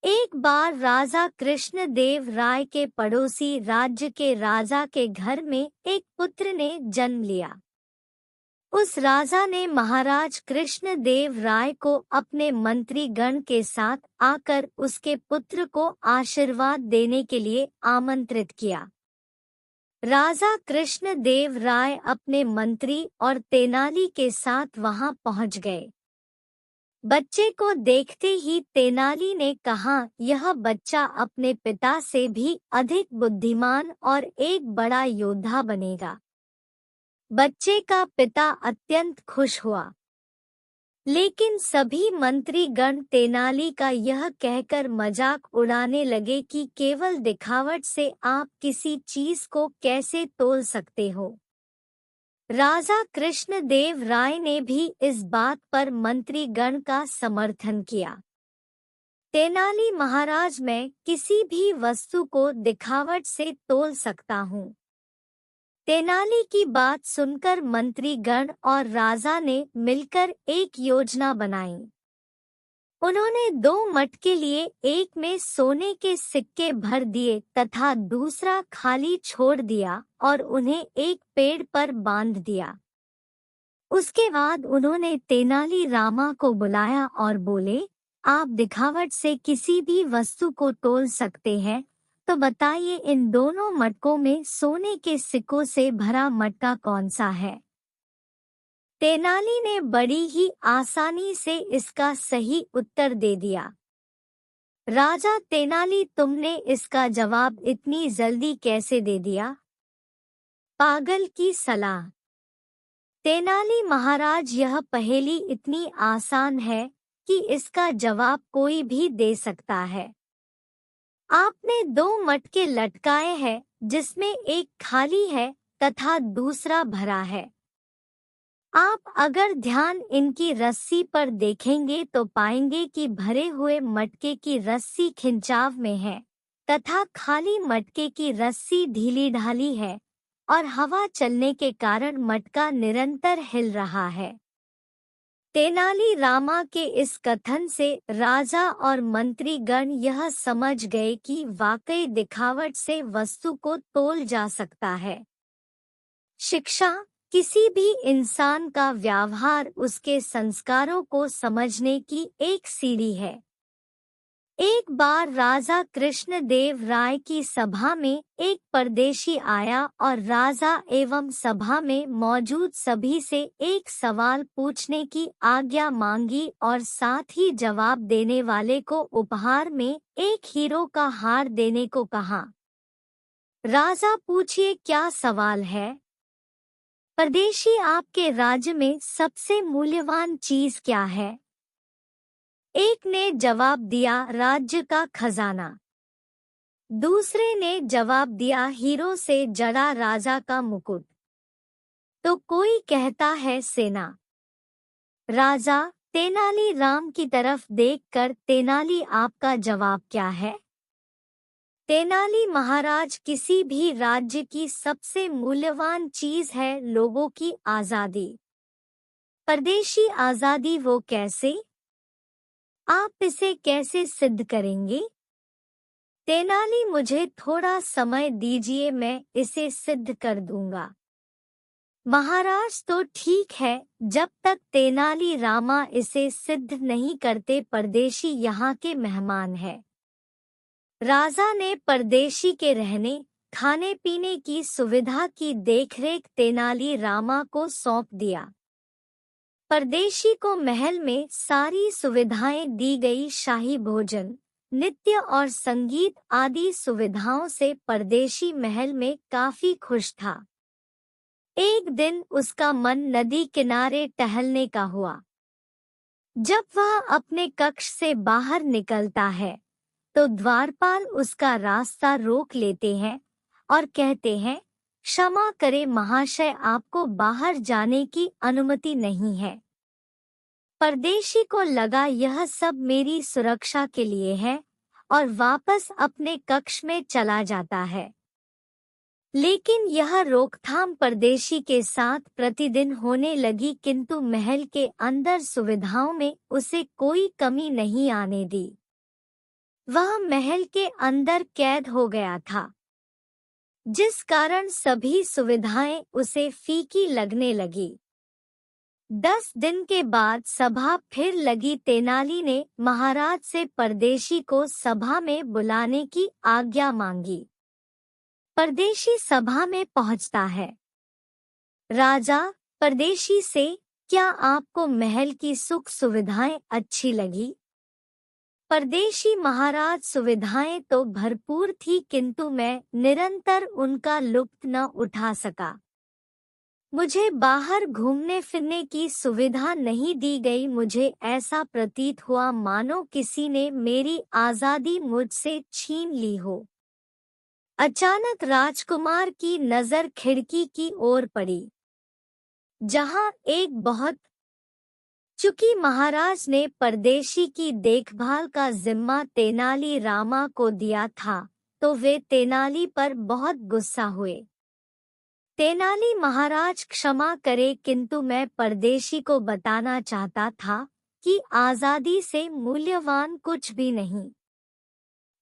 एक बार राजा कृष्णदेव राय के पड़ोसी राज्य के राजा के घर में एक पुत्र ने जन्म लिया। उस राजा ने महाराज कृष्णदेव राय को अपने मंत्री गण के साथ आकर उसके पुत्र को आशीर्वाद देने के लिए आमंत्रित किया। राजा कृष्णदेव राय अपने मंत्री और तेनाली के साथ वहां पहुंच गए। बच्चे को देखते ही तेनाली ने कहा, यह बच्चा अपने पिता से भी अधिक बुद्धिमान और एक बड़ा योद्धा बनेगा। बच्चे का पिता अत्यंत खुश हुआ, लेकिन सभी मंत्री गण तेनाली का यह कहकर मजाक उड़ाने लगे कि केवल दिखावट से आप किसी चीज को कैसे तोल सकते हो। राजा कृष्णदेव राय ने भी इस बात पर मंत्री गण का समर्थन किया। तेनाली महाराज, मैं किसी भी वस्तु को दिखावट से तोल सकता हूँ। तेनाली की बात सुनकर मंत्री गण और राजा ने मिलकर एक योजना बनाई। उन्होंने 2 मटके लिए, एक में सोने के सिक्के भर दिए तथा दूसरा खाली छोड़ दिया और उन्हें एक पेड़ पर बांध दिया। उसके बाद उन्होंने तेनाली रामा को बुलाया और बोले, आप दिखावट से किसी भी वस्तु को तोल सकते हैं, तो बताइए इन दोनों मटकों में सोने के सिक्कों से भरा मटका कौन सा है। तेनाली ने बड़ी ही आसानी से इसका सही उत्तर दे दिया। राजा तेनाली, तुमने इसका जवाब इतनी जल्दी कैसे दे दिया? पागल की सलाह। तेनाली महाराज, यह पहेली इतनी आसान है कि इसका जवाब कोई भी दे सकता है। आपने 2 मटके लटकाए हैं, जिसमें एक खाली है तथा दूसरा भरा है। आप अगर ध्यान इनकी रस्सी पर देखेंगे तो पाएंगे कि भरे हुए मटके की रस्सी खिंचाव में है तथा खाली मटके की रस्सी ढीली ढाली है और हवा चलने के कारण मटका निरंतर हिल रहा है। तेनाली रामा के इस कथन से राजा और मंत्रीगण यह समझ गए कि वाकई दिखावट से वस्तु को तोल जा सकता है। शिक्षा किसी भी इंसान का व्यवहार उसके संस्कारों को समझने की एक सीढ़ी है। एक बार राजा कृष्णदेव राय की सभा में एक परदेशी आया और राजा एवं सभा में मौजूद सभी से एक सवाल पूछने की आज्ञा मांगी और साथ ही जवाब देने वाले को उपहार में एक हीरो का हार देने को कहा। राजा, पूछिए क्या सवाल है? परदेशी, आपके राज्य में सबसे मूल्यवान चीज क्या है? एक ने जवाब दिया, राज्य का खजाना। दूसरे ने जवाब दिया, हीरो से जड़ा राजा का मुकुट। तो कोई कहता है सेना। राजा तेनाली राम की तरफ देखकर, तेनाली आपका जवाब क्या है? तेनाली महाराज, किसी भी राज्य की सबसे मूल्यवान चीज है लोगों की आजादी। परदेशी, आजादी वो कैसे? आप इसे कैसे सिद्ध करेंगे? तेनाली, मुझे थोड़ा समय दीजिए, मैं इसे सिद्ध कर दूंगा। महाराज, तो ठीक है, जब तक तेनाली रामा इसे सिद्ध नहीं करते परदेशी यहाँ के मेहमान है। राजा ने परदेशी के रहने खाने पीने की सुविधा की देखरेख तेनाली रामा को सौंप दिया। परदेशी को महल में सारी सुविधाएं दी गई। शाही भोजन, नृत्य और संगीत आदि सुविधाओं से परदेशी महल में काफी खुश था। एक दिन उसका मन नदी किनारे टहलने का हुआ। जब वह अपने कक्ष से बाहर निकलता है तो द्वारपाल उसका रास्ता रोक लेते हैं और कहते हैं, क्षमा करें महाशय, आपको बाहर जाने की अनुमति नहीं है। परदेशी को लगा यह सब मेरी सुरक्षा के लिए है और वापस अपने कक्ष में चला जाता है। लेकिन यह रोकथाम परदेशी के साथ प्रतिदिन होने लगी, किंतु महल के अंदर सुविधाओं में उसे कोई कमी नहीं आने दी। वह महल के अंदर कैद हो गया था, जिस कारण सभी सुविधाएं उसे फीकी लगने लगी। 10 दिन के बाद सभा फिर लगी। तेनाली ने महाराज से परदेशी को सभा में बुलाने की आज्ञा मांगी। परदेशी सभा में पहुंचता है। राजा परदेशी से, क्या आपको महल की सुख सुविधाएं अच्छी लगी? परदेशी महाराज, सुविधाएं तो भरपूर थी, किंतु मैं निरंतर उनका लुत्फ न उठा सका। मुझे बाहर घूमने फिरने की सुविधा नहीं दी गई। मुझे ऐसा प्रतीत हुआ मानो किसी ने मेरी आजादी मुझसे छीन ली हो। अचानक राजकुमार की नजर खिड़की की ओर पड़ी, जहां एक बहुत चूंकि महाराज ने परदेशी की देखभाल का जिम्मा तेनाली रामा को दिया था, तो वे तेनाली पर बहुत गुस्सा हुए। तेनाली महाराज, क्षमा करे, किंतु मैं परदेशी को बताना चाहता था कि आजादी से मूल्यवान कुछ भी नहीं।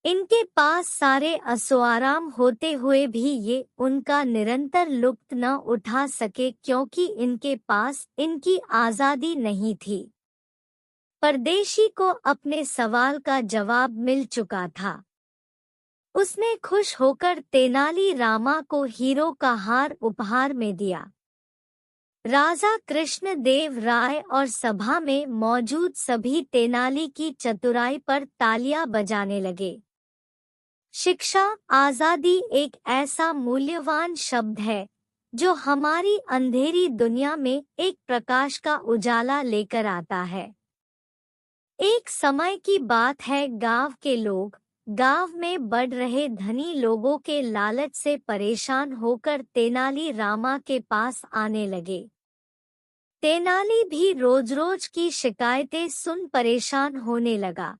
इनके पास सारे ऐशोआराम होते हुए भी ये उनका निरंतर लुत्फ न उठा सके, क्योंकि इनके पास इनकी आजादी नहीं थी। परदेशी को अपने सवाल का जवाब मिल चुका था। उसने खुश होकर तेनाली रामा को हीरो का हार उपहार में दिया। राजा कृष्णदेव राय और सभा में मौजूद सभी तेनाली की चतुराई पर तालियां बजाने लगे। शिक्षा, आजादी एक ऐसा मूल्यवान शब्द है जो हमारी अंधेरी दुनिया में एक प्रकाश का उजाला लेकर आता है। एक समय की बात है, गांव के लोग गांव में बढ़ रहे धनी लोगों के लालच से परेशान होकर तेनाली रामा के पास आने लगे। तेनाली भी रोज रोज की शिकायतें सुन परेशान होने लगा।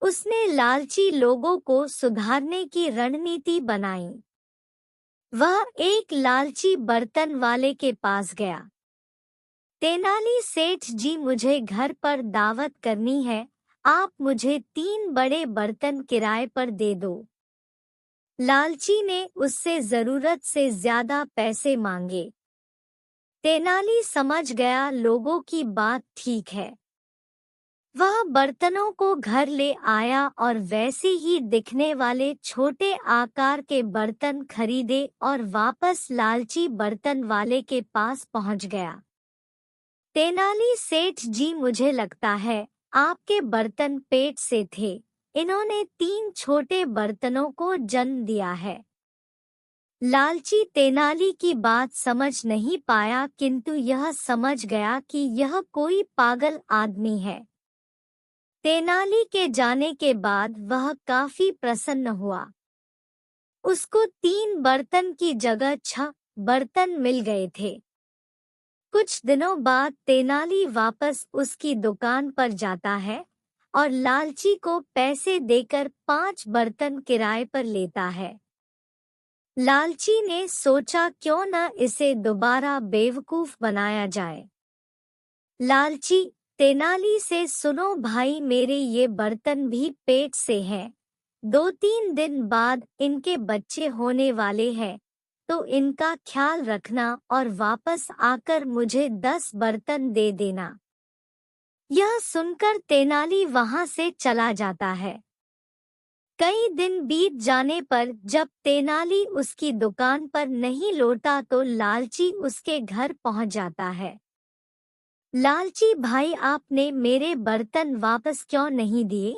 उसने लालची लोगों को सुधारने की रणनीति बनाई। वह एक लालची बर्तन वाले के पास गया। तेनाली सेठ जी, मुझे घर पर दावत करनी है, आप मुझे 3 बड़े बर्तन किराए पर दे दो। लालची ने उससे जरूरत से ज्यादा पैसे मांगे। तेनाली समझ गया, लोगों की बात ठीक है। वह बर्तनों को घर ले आया और वैसे ही दिखने वाले छोटे आकार के बर्तन खरीदे और वापस लालची बर्तन वाले के पास पहुंच गया। तेनाली सेठ जी, मुझे लगता है आपके बर्तन पेट से थे। इन्होंने 3 छोटे बर्तनों को जन्म दिया है। लालची तेनाली की बात समझ नहीं पाया, किंतु यह समझ गया कि यह कोई पागल आदमी है। तेनाली के जाने के बाद वह काफी प्रसन्न हुआ। उसको 3 बर्तन की जगह 6 बर्तन मिल गए थे। कुछ दिनों बाद तेनाली वापस उसकी दुकान पर जाता है और लालची को पैसे देकर 5 बर्तन किराए पर लेता है। लालची ने सोचा, क्यों न इसे दोबारा बेवकूफ बनाया जाए। लालची तेनाली से, सुनो भाई, मेरे ये बर्तन भी पेट से हैं। 2-3 दिन बाद इनके बच्चे होने वाले हैं, तो इनका ख्याल रखना और वापस आकर मुझे 10 बर्तन दे देना। यह सुनकर तेनाली वहां से चला जाता है। कई दिन बीत जाने पर जब तेनाली उसकी दुकान पर नहीं लौटा तो लालची उसके घर पहुंच जाता है। लालची भाई, आपने मेरे बर्तन वापस क्यों नहीं दिए?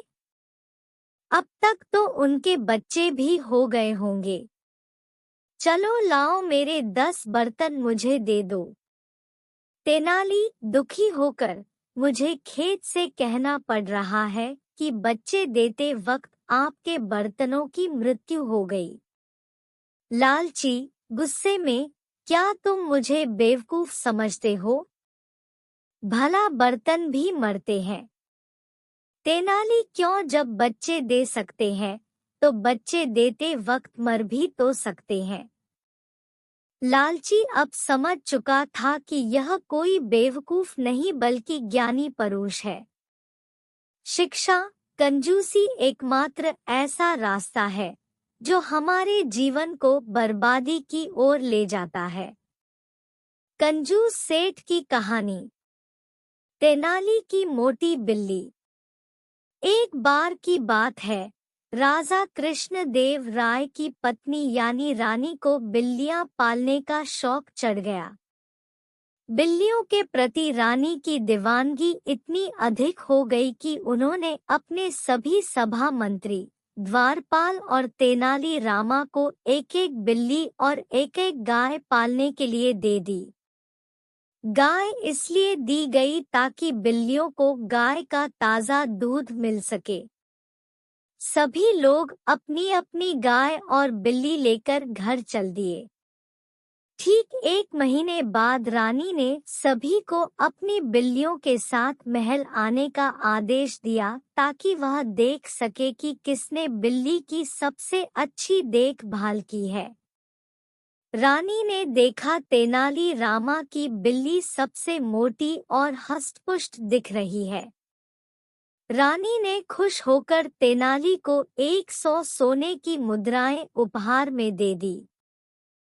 अब तक तो उनके बच्चे भी हो गए होंगे। चलो लाओ, मेरे 10 बर्तन मुझे दे दो। तेनाली दुखी होकर, मुझे खेद से कहना पड़ रहा है कि बच्चे देते वक्त आपके बर्तनों की मृत्यु हो गई। लालची गुस्से में, क्या तुम मुझे बेवकूफ समझते हो? भला बर्तन भी मरते हैं। तेनाली, क्यों, जब बच्चे दे सकते हैं तो बच्चे देते वक्त मर भी तो सकते हैं। लालची अब समझ चुका था कि यह कोई बेवकूफ नहीं बल्कि ज्ञानी पुरुष है। शिक्षा, कंजूसी एकमात्र ऐसा रास्ता है जो हमारे जीवन को बर्बादी की ओर ले जाता है। कंजूस सेठ की कहानी। तेनाली की मोटी बिल्ली। एक बार की बात है, राजा कृष्णदेव राय की पत्नी यानी रानी को बिल्लियां पालने का शौक चढ़ गया। बिल्लियों के प्रति रानी की दीवानगी इतनी अधिक हो गई कि उन्होंने अपने सभी सभा मंत्री, द्वारपाल और तेनाली रामा को एक एक बिल्ली और एक एक गाय पालने के लिए दे दी। गाय इसलिए दी गई ताकि बिल्लियों को गाय का ताज़ा दूध मिल सके। सभी लोग अपनी अपनी गाय और बिल्ली लेकर घर चल दिए। ठीक 1 महीने बाद रानी ने सभी को अपनी बिल्लियों के साथ महल आने का आदेश दिया ताकि वह देख सके कि किसने बिल्ली की सबसे अच्छी देखभाल की है। रानी ने देखा तेनाली रामा की बिल्ली सबसे मोटी और हष्टपुष्ट दिख रही है। रानी ने खुश होकर तेनाली को 100 सोने की मुद्राएं उपहार में दे दी।